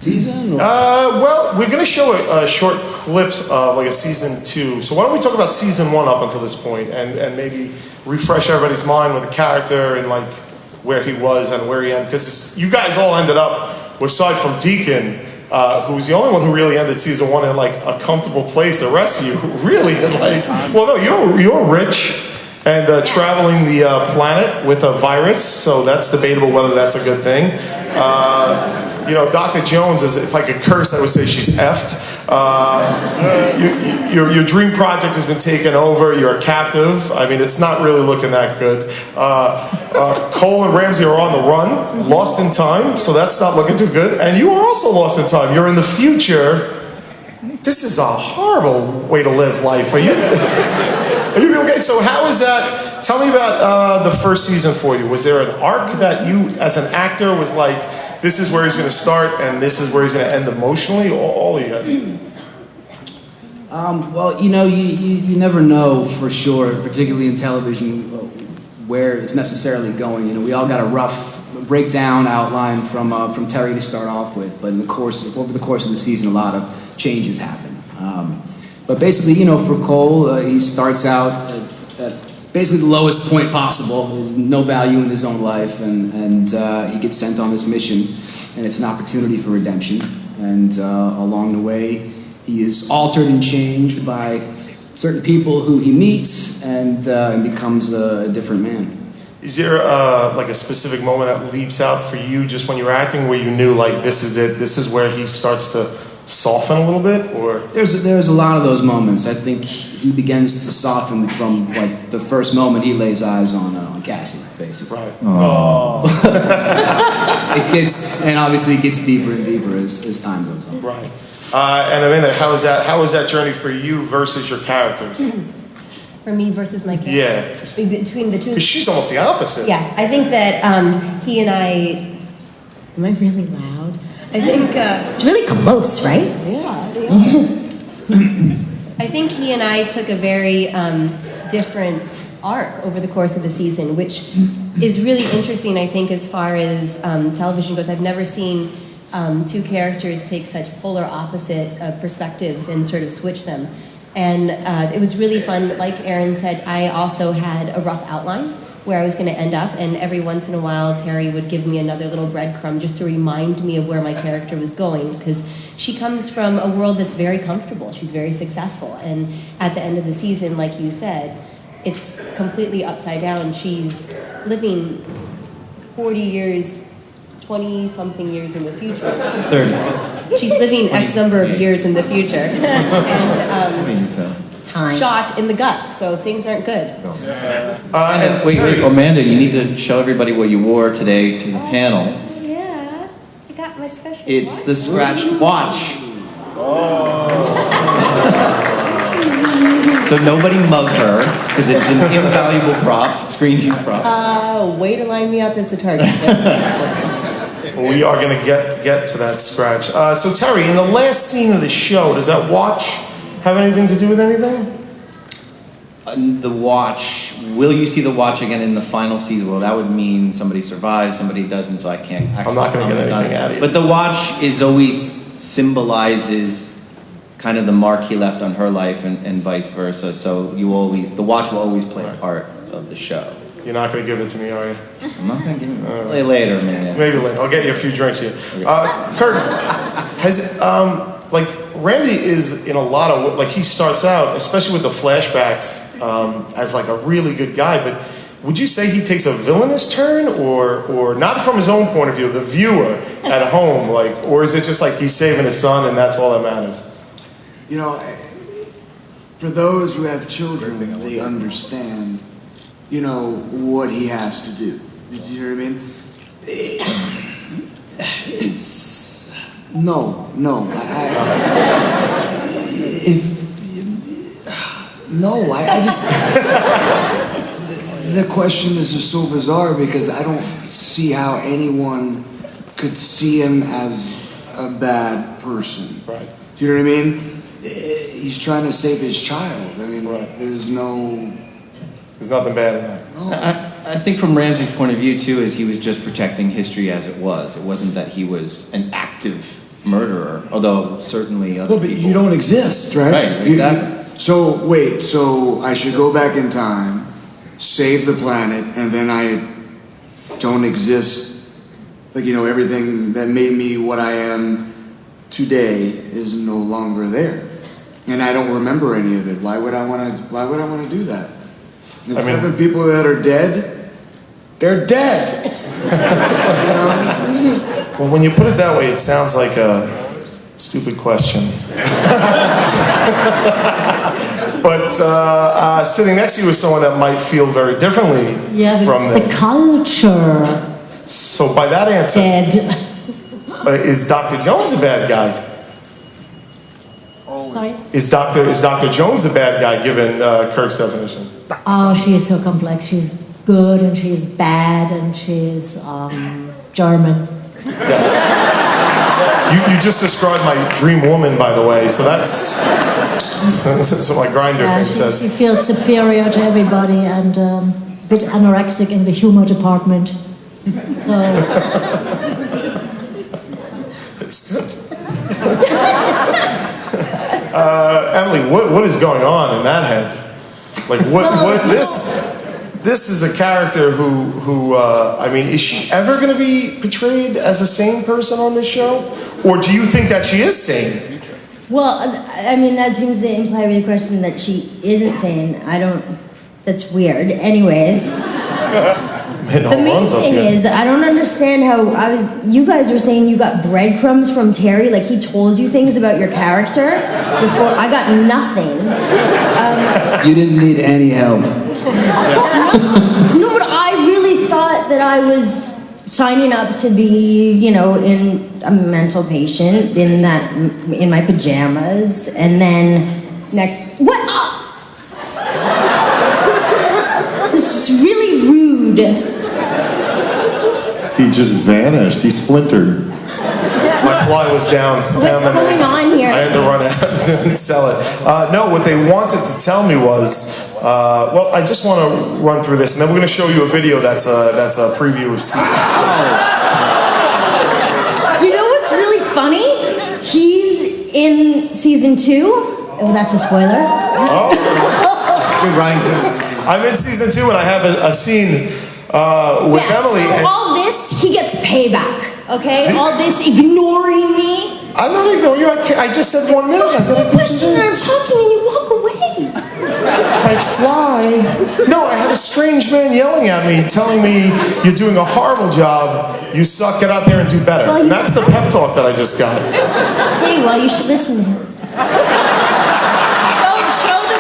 Season? Or? Well, we're going to show short clips of like a season 2. So why don't we talk about season 1 up until this point, and maybe refresh everybody's mind with the character and like where he was and where he ended. Because you guys all ended up, aside from Deacon, who was the only one who really ended season 1 in like a comfortable place. The rest of you really like, well, no, you're rich and traveling the planet with a virus, so that's debatable whether that's a good thing. You know, Dr. Jones, if I could curse, I would say she's effed. Your dream project has been taken over. You're a captive. I mean, it's not really looking that good. Cole and Ramsey are on the run, lost in time, so that's not looking too good. And you are also lost in time. You're in the future. This is a horrible way to live life. Are you? Are you okay? So how is that? Tell me about the first season for you. Was there an arc that you, as an actor, was like, this is where he's going to start and this is where he's going to end emotionally? All of you guys? Well, you know, you never know for sure, particularly in television, where it's necessarily going. You know, we all got a rough breakdown outline from Terry to start off with, but over the course of the season, a lot of changes happen. But basically, you know, for Cole, he starts out at basically the lowest point possible. There's no value in his own life, and he gets sent on this mission, and it's an opportunity for redemption. And along the way, he is altered and changed by certain people who he meets, and becomes a different man. Is there like a specific moment that leaps out for you just when you're acting where you knew like this is it, this is where he starts to soften a little bit? Or there's a lot of those moments. I think he begins to soften from like the first moment he lays eyes on Cassie, basically. Right. Oh. And obviously it gets deeper and deeper as time goes on. Right. And Amanda, how was that journey for you versus your characters? For me versus my character? Yeah. Between the two? Because she's almost the opposite. Yeah, I think that he and I... Am I really loud? I think... it's really close, right? Yeah, they are. I think he and I took a very different arc over the course of the season, which is really interesting, I think, as far as television goes. I've never seen two characters take such polar opposite perspectives and sort of switch them. And it was really fun. Like Aaron said, I also had a rough outline where I was going to end up, and every once in a while Terry would give me another little breadcrumb just to remind me of where my character was going, because she comes from a world that's very comfortable. She's very successful, and at the end of the season, like you said, it's completely upside down. She's living 40 years, 20-something years in the future. 30. She's living X number of years in the future. And shot in the gut, so things aren't good. Wait, Amanda, you need to show everybody what you wore today to the panel. Yeah, I got my special It's watch. the scratch watch. So nobody mug her, because it's an invaluable prop, screen use prop. Way to line me up as the target. We are going to get to that scratch. So Terry, in the last scene of the show, does that watch have anything to do with anything? The watch, will you see the watch again in the final season? Well, that would mean somebody survives, somebody doesn't, so I can't actually... I'm not going to get anything out of you. But the watch is always symbolizes kind of the mark he left on her life and vice versa, so the watch will always play a part of the show. You're not going to give it to me, are you? I'm not going to give it later, man. Maybe later. I'll get you a few drinks here. Okay. Kurt, has like Randy is in a lot of like he starts out, especially with the flashbacks, as like a really good guy. But would you say he takes a villainous turn, or not from his own point of view, the viewer at home, like, or is it just like he's saving his son and that's all that matters? You know, for those who have children, they understand, you know, what he has to do. Did you hear what I mean? It's no. I just the question is just so bizarre because I don't see how anyone could see him as a bad person. Right. Do you know what I mean? He's trying to save his child. I mean, right. There's nothing bad in that. No. I think from Ramsey's point of view too, is he was just protecting history as it was. It wasn't that he was an active murderer, although certainly other Well, but people. you don't exist, right? Right, exactly. So wait, so I should go back in time, save the planet, and then I don't exist. Like, you know, everything that made me what I am today is no longer there, and I don't remember any of it. Why would I want to do that? The 7 people that are dead, they're dead. You know? Well, when you put it that way, it sounds like a stupid question. But sitting next to you is someone that might feel very differently from the this. culture. So by that answer, Dead. Is Dr. Jones a bad guy? Sorry? Is Dr. Jones a bad guy given Kirk's definition? Oh, she is so complex. She's good and she's bad and she's German. Yes. You just described my dream woman, by the way, so that's what my grinder thing says. She feels superior to everybody and a bit anorexic in the humor department. So It's good. Emily, what is going on in that head? Like, what this is a character who I mean, is she ever going to be portrayed as a sane person on this show? Or do you think that she is sane? Well, I mean, that seems to imply with the question that she isn't sane. That's weird. Anyways. The main thing is, I don't understand how you guys were saying you got breadcrumbs from Terry, like he told you things about your character before. I got nothing. You didn't need any help. No, but I really thought that I was signing up to be, in a mental patient in my pajamas, and then this is really rude. He just vanished. He splintered. My fly was down. What's going on here? I had to run out and sell it. No, what they wanted to tell me was, well, I just want to run through this, and then we're going to show you a video that's a preview of season 2. You know what's really funny? He's in season 2. Oh, that's a spoiler. Oh. Good, Ryan. I'm in season 2, and I have a scene with Emily. So And all this, he gets payback. Okay, all this ignoring me. I'm not ignoring you. I just said 1 minute. You ask me a question and I'm talking and you walk away. My fly. No, I had a strange man yelling at me, telling me you're doing a horrible job. You suck. Get out there and do better. Well, And that's the pep talk that I just got. Hey, well, you should listen to him. Show the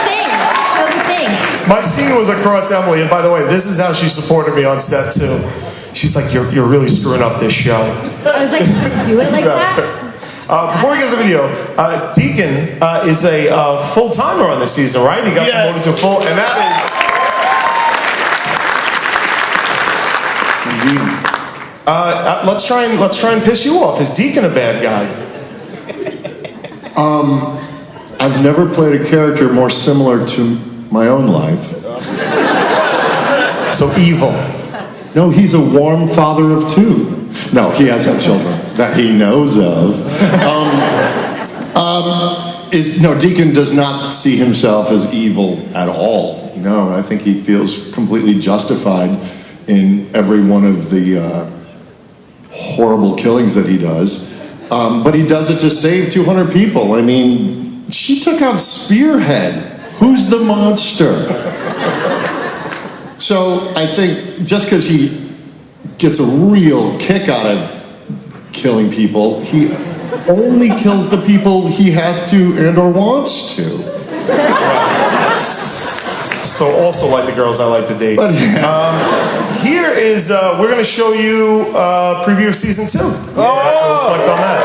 thing. Show the thing. My scene was across Emily, and by the way, this is how she supported me on set too. She's like, you're really screwing up this show. I was like, do it like that? Before we get to the video, Deacon is a full-timer on this season, right? He got promoted to full, and that is... let's try and piss you off. Is Deacon a bad guy? I've never played a character more similar to my own life. So evil. No, he's a warm father of 2. No, he has no children that he knows of. Deacon does not see himself as evil at all. No, I think he feels completely justified in every one of the horrible killings that he does. But he does it to save 200 people. I mean, she took out Spearhead. Who's the monster? So I think just because he gets a real kick out of killing people, he only kills the people he has to and or wants to. So also like the girls I like to date. But yeah. Here is, we're going to show you a preview of season 2. Reflect on that.